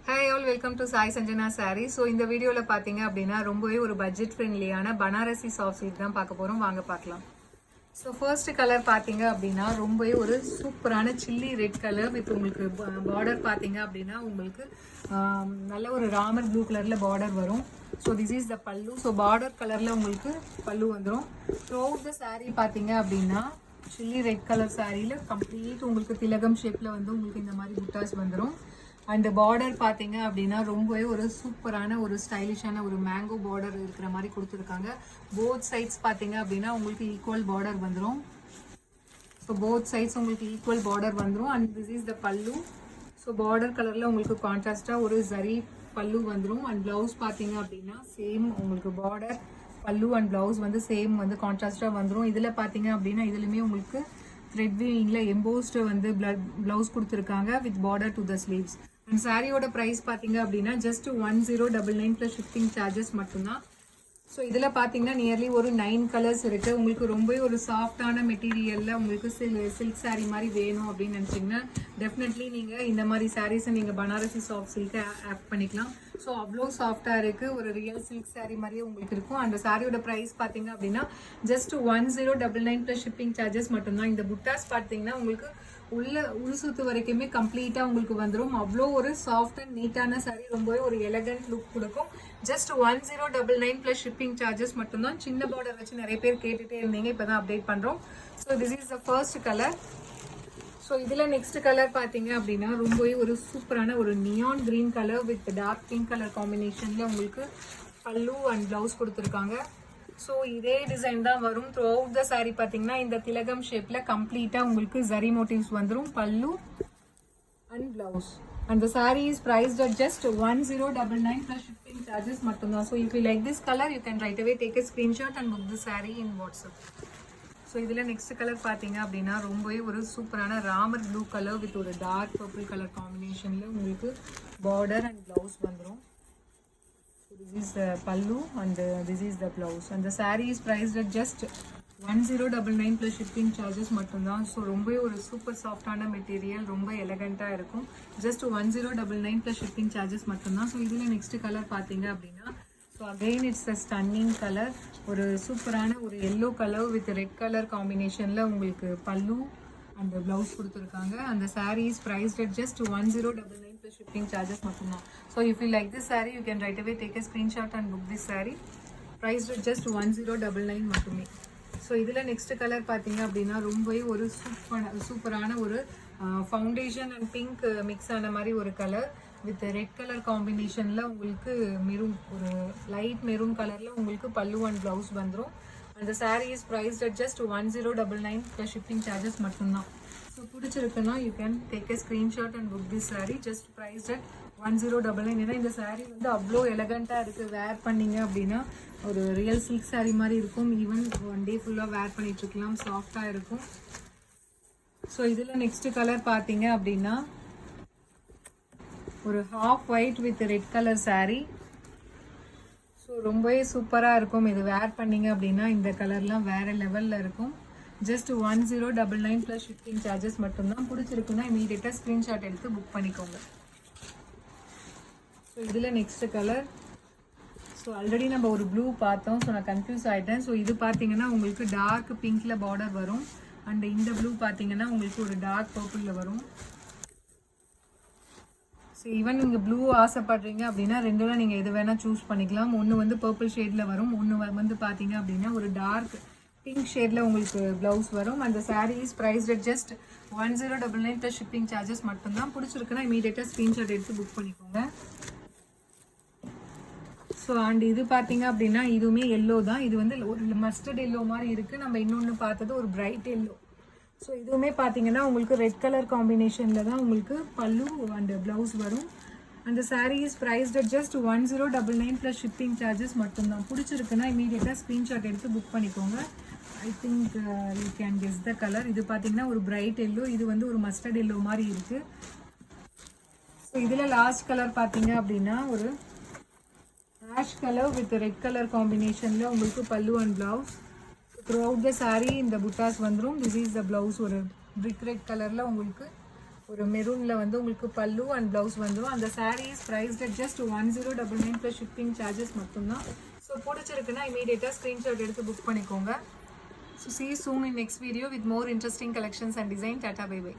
Hi all, welcome to Sai Sanjana Saree. So இந்த வீடியோல பாத்தீங்க அப்படின்னா ரொம்பவே ஒரு பட்ஜெட் ஃப்ரெண்ட்லியான பனாரசி சாஃப்ட் சில்க் தான் பார்க்க போறோம். வாங்க பார்க்கலாம். ஸோ ஃபர்ஸ்ட் கலர் பார்த்தீங்க அப்படின்னா ரொம்பவே ஒரு சூப்பரான சில்லி ரெட் கலர் வித் உங்களுக்கு பார்டர் பார்த்தீங்க அப்படின்னா உங்களுக்கு நல்ல ஒரு ராமர் ப்ளூ கலரில் பார்டர் வரும். ஸோ திஸ் இஸ் த பல்லு. ஸோ பார்டர் கலரில் உங்களுக்கு பல்லு வந்துடும். த்ரூ த சாரீ பார்த்தீங்க அப்படின்னா சில்லி ரெட் கலர் சாரியில் கம்ப்ளீட் உங்களுக்கு திலகம் ஷேப்பில் வந்து உங்களுக்கு இந்த மாதிரி புட்டாஸ் வந்துடும். அண்ட் பார்டர் பார்த்தீங்க அப்படின்னா ரொம்பவே ஒரு சூப்பரான ஒரு ஸ்டைலிஷான ஒரு மேங்கோ பார்டர் இருக்கிற மாதிரி கொடுத்துருக்காங்க. போத் சைட்ஸ் பார்த்தீங்க அப்படின்னா உங்களுக்கு ஈக்குவல் பார்டர் வந்துடும். ஸோ போத் சைட்ஸ் உங்களுக்கு ஈக்குவல் பார்டர் வந்துடும். அண்ட் திஸ் இஸ் த பல்லு. ஸோ பார்டர் கலரில் உங்களுக்கு கான்ட்ராஸ்டாக ஒரு ஜரி பல்லு வந்துடும். அண்ட் ப்ளவுஸ் பார்த்தீங்க அப்படின்னா சேம் உங்களுக்கு பார்டர் பல்லு அண்ட் ப்ளவுஸ் வந்து சேம் வந்து கான்ட்ராஸ்டாக வந்துடும். இதில் பார்த்தீங்க அப்படின்னா இதுலையுமே உங்களுக்கு த்ரெட் வீவிங்கில் எம்போஸ்டு வந்து ப்ளவுஸ் கொடுத்துருக்காங்க with border to the sleeves. And சாரியோட ப்ரைஸ் பார்த்தீங்க அப்படின்னா ஜஸ்ட் 1099 ப்ளஸ் ஷிப்பிங் சார்ஜஸ் மட்டும்தான். ஸோ இதில் பார்த்தீங்கன்னா நியர்லி ஒரு 9 கலர்ஸ் இருக்குது. உங்களுக்கு ரொம்பவே ஒரு சாஃப்டான மெட்டீரியலில் உங்களுக்கு சில்க் சாரீ மாதிரி வேணும் அப்படின்னு நினச்சிங்கன்னா டெஃபினெட்லி நீங்கள் இந்த மாதிரி சாரீஸை நீங்கள் பனாரசி சாஃப்ட் சில்கை ஆட் பண்ணிக்கலாம். ஸோ அவ்வளோ சாஃப்டாக இருக்குது. ஒரு ரியல் சில்க் சாரீ மாதிரியே உங்களுக்கு இருக்கும். அந்த சாரியோட ப்ரைஸ் பார்த்தீங்க அப்படின்னா ஜஸ்ட் 1099 ப்ளஸ் ஷிப்பிங் சார்ஜஸ் மட்டும்தான். இந்த புட்டாஸ் பார்த்தீங்கன்னா உங்களுக்கு உள் சுத்து வரைக்குமே கம்ப்ளீட்டா உங்களுக்கு வந்துடும். அவ்வளோ ஒரு சாஃப்ட் அண்ட் நீட்டான சாரி, ரொம்பவே ஒரு எலகண்ட் லுக் கொடுக்கும். ஜஸ்ட் 1099 பிளஸ் ஷிப்பிங் சார்ஜஸ் மட்டும்தான். சின்ன பார்டர் வச்சு நிறைய பேர் கேட்டுட்டே இருந்தீங்க, இப்பதான் அப்டேட் பண்றோம். So this is the first colour. So இதுல நெக்ஸ்ட் கலர் பாத்தீங்க அப்படின்னா ரொம்பவே ஒரு சூப்பரான ஒரு neon green colour with dark pink colour காம்பினேஷன்ல உங்களுக்கு பல்லு அண்ட் பிளவுஸ் கொடுத்துருக்காங்க. ஸோ இதே டிசைன் தான் வரும் த்ரூ அவுட் த சாரி. பார்த்தீங்கன்னா இந்த திலகம் ஷேப்ல கம்ப்ளீட்டா உங்களுக்கு ஜரி மோட்டிவ்ஸ் வந்துடும் pallu and blouse. And the sari is priced at just 1099 plus shipping charges மட்டும்தான். So if you like this colour you can right away take a screenshot and book the sari in WhatsApp. So இதில் நெக்ஸ்ட் கலர் பார்த்தீங்க அப்படின்னா ரொம்பவே ஒரு சூப்பரான ராமர் ப்ளூ கலர் வித் ஒரு டார்க் பர்பிள் கலர் காம்பினேஷனில் உங்களுக்கு பார்டர் அண்ட் பிளவுஸ் வந்துடும். This is the pallu and this is the blouse and the saree is priced at just 1099 plus shipping charges மட்டும்தான். ஸோ ரொம்ப ஒரு சூப்பர் சாஃப்டான மெட்டீரியல், ரொம்ப எலகண்ட்டாக இருக்கும். ஜஸ்ட் 1099 plus shipping charges மட்டும்தான். ஸோ இதில் நெக்ஸ்ட் கலர் பார்த்தீங்க அப்படின்னா so again it's a stunning colour. ஒரு சூப்பரான ஒரு yellow colour with red colour காம்பினேஷனில் உங்களுக்கு பல்லு அண்ட் பிளவுஸ் கொடுத்துருக்காங்க. அந்த sari is priced at just 1099 plus shipping charges மட்டும்தான். So if you like this saree you can right away take a screenshot and book this saree. Priced at just 1099 மட்டுமே. So இதில் நெக்ஸ்ட் கலர் பார்த்தீங்க அப்படின்னா ரொம்பவே ஒரு சூப்பரான ஒரு ஃபவுண்டேஷன் அண்ட் பிங்க் மிக்ஸ் ஆன மாதிரி ஒரு கலர் வித் ரெட் கலர் காம்பினேஷனில் உங்களுக்கு மெரூன் ஒரு லைட் மெரூன் கலரில் உங்களுக்கு பல்லு அண்ட் ப்ளவுஸ் வந்துடும். அந்த sari is prized at just 1099 plus shipping charges மட்டும்தான். ஸோ பிடிச்சிருக்குன்னா you can take a screenshot and book this sari just prized at 1099. ஏன்னா இந்த சாரீ வந்து அவ்வளோ எலகண்ட்டாக இருக்குது. வேர் பண்ணிங்க அப்படின்னா ஒரு ரியல் சில்க் சாரீ மாதிரி இருக்கும். ஈவன் ஒன் டே ஃபுல்லாக வேர் பண்ணிட்டுருக்கலாம், சாஃப்டாக இருக்கும். ஸோ இதில் நெக்ஸ்ட் கலர் பார்த்தீங்க அப்படின்னா ஒரு half white with red colour sari. So ரொம்பவே சூப்பராக இருக்கும். இது வேர் பண்ணிங்க அப்படின்னா இந்த கலர்லாம் வேறு லெவலில் இருக்கும். ஜஸ்ட் 1099 ப்ளஸ் ஷிப்பிங் சார்ஜஸ் மட்டும்தான். பிடிச்சிருக்குன்னா இமீடியட்டாக ஸ்க்ரீன்ஷாட் எடுத்து புக் பண்ணிக்கோங்க. ஸோ இதில் நெக்ஸ்ட் கலர். ஸோ ஆல்ரெடி நம்ம ஒரு ப்ளூ பார்த்தோம். ஸோ நான் கன்ஃபியூஸ் ஆகிட்டேன். ஸோ இது பார்த்தீங்கன்னா உங்களுக்கு டார்க் பிங்க்கில் பார்டர் வரும். அண்ட் இந்த ப்ளூ பார்த்தீங்கன்னா உங்களுக்கு ஒரு டார்க் பர்பிளில் வரும். ஸோ ஈவன் நீங்கள் ப்ளூ ஆசைப்படுறீங்க அப்படின்னா ரெண்டுல நீங்கள் எது வேணால் சூஸ் பண்ணிக்கலாம். ஒன்று வந்து பர்பிள் ஷேடில் வரும், ஒன்று வந்து பார்த்தீங்க அப்படின்னா ஒரு டார்க் பிங்க் ஷேடில் உங்களுக்கு ப்ளவுஸ் வரும். அந்த sari is prized at just 1099 plus shipping charges மட்டும்தான். பிடிச்சிருக்குன்னா இமீடியட்டாக ஸ்க்ரீன்ஷாட் எடுத்து புக் பண்ணிக்கோங்க. ஸோ அண்ட் இது பார்த்தீங்க அப்படின்னா இதுவுமே எல்லோ தான். இது வந்து ஒரு மஸ்டர்ட் எல்லோ மாதிரி இருக்குது. நம்ம இன்னொன்று பார்த்தது ஒரு பிரைட் எல்லோ. ஸோ இதுவுமே பார்த்தீங்கன்னா உங்களுக்கு ரெட் கலர் காம்பினேஷனில் தான் உங்களுக்கு பல்லு அண்ட் ப்ளவுஸ் வரும். அந்த sari is prized at just 1099 plus shipping charges மட்டும்தான். பிடிச்சிருக்குன்னா இமீடியட்டாக ஸ்க்ரீன்ஷாட் எடுத்து புக் பண்ணிக்கோங்க. I think you can guess the colour. இது பார்த்தீங்கன்னா ஒரு பிரைட் எல்லோ, இது வந்து ஒரு மஸ்டர்ட் எல்லோ மாதிரி இருக்குது. ஸோ இதில் லாஸ்ட் கலர் பார்த்தீங்க அப்படின்னா ஒரு ash colour with red colour காம்பினேஷனில் உங்களுக்கு pallu and blouse. Through out the sari இந்த புட்டாஸ் வந்துடும். This is the blouse. ஒரு பிரிக் ரெட் கலரில் உங்களுக்கு ஒரு மெரூனில் வந்து உங்களுக்கு பல்லு அண்ட் ப்ளவுஸ் வந்துடும். அந்த saree is priced at just 1099 plus shipping charges மட்டும்தான். ஸோ பிடிச்சிருக்குன்னா இமீடியட்டாக ஸ்க்ரீன்ஷாட் எடுத்து புக் பண்ணிக்கோங்க. So see you soon in next video with more interesting collections and design. Tata, bye bye.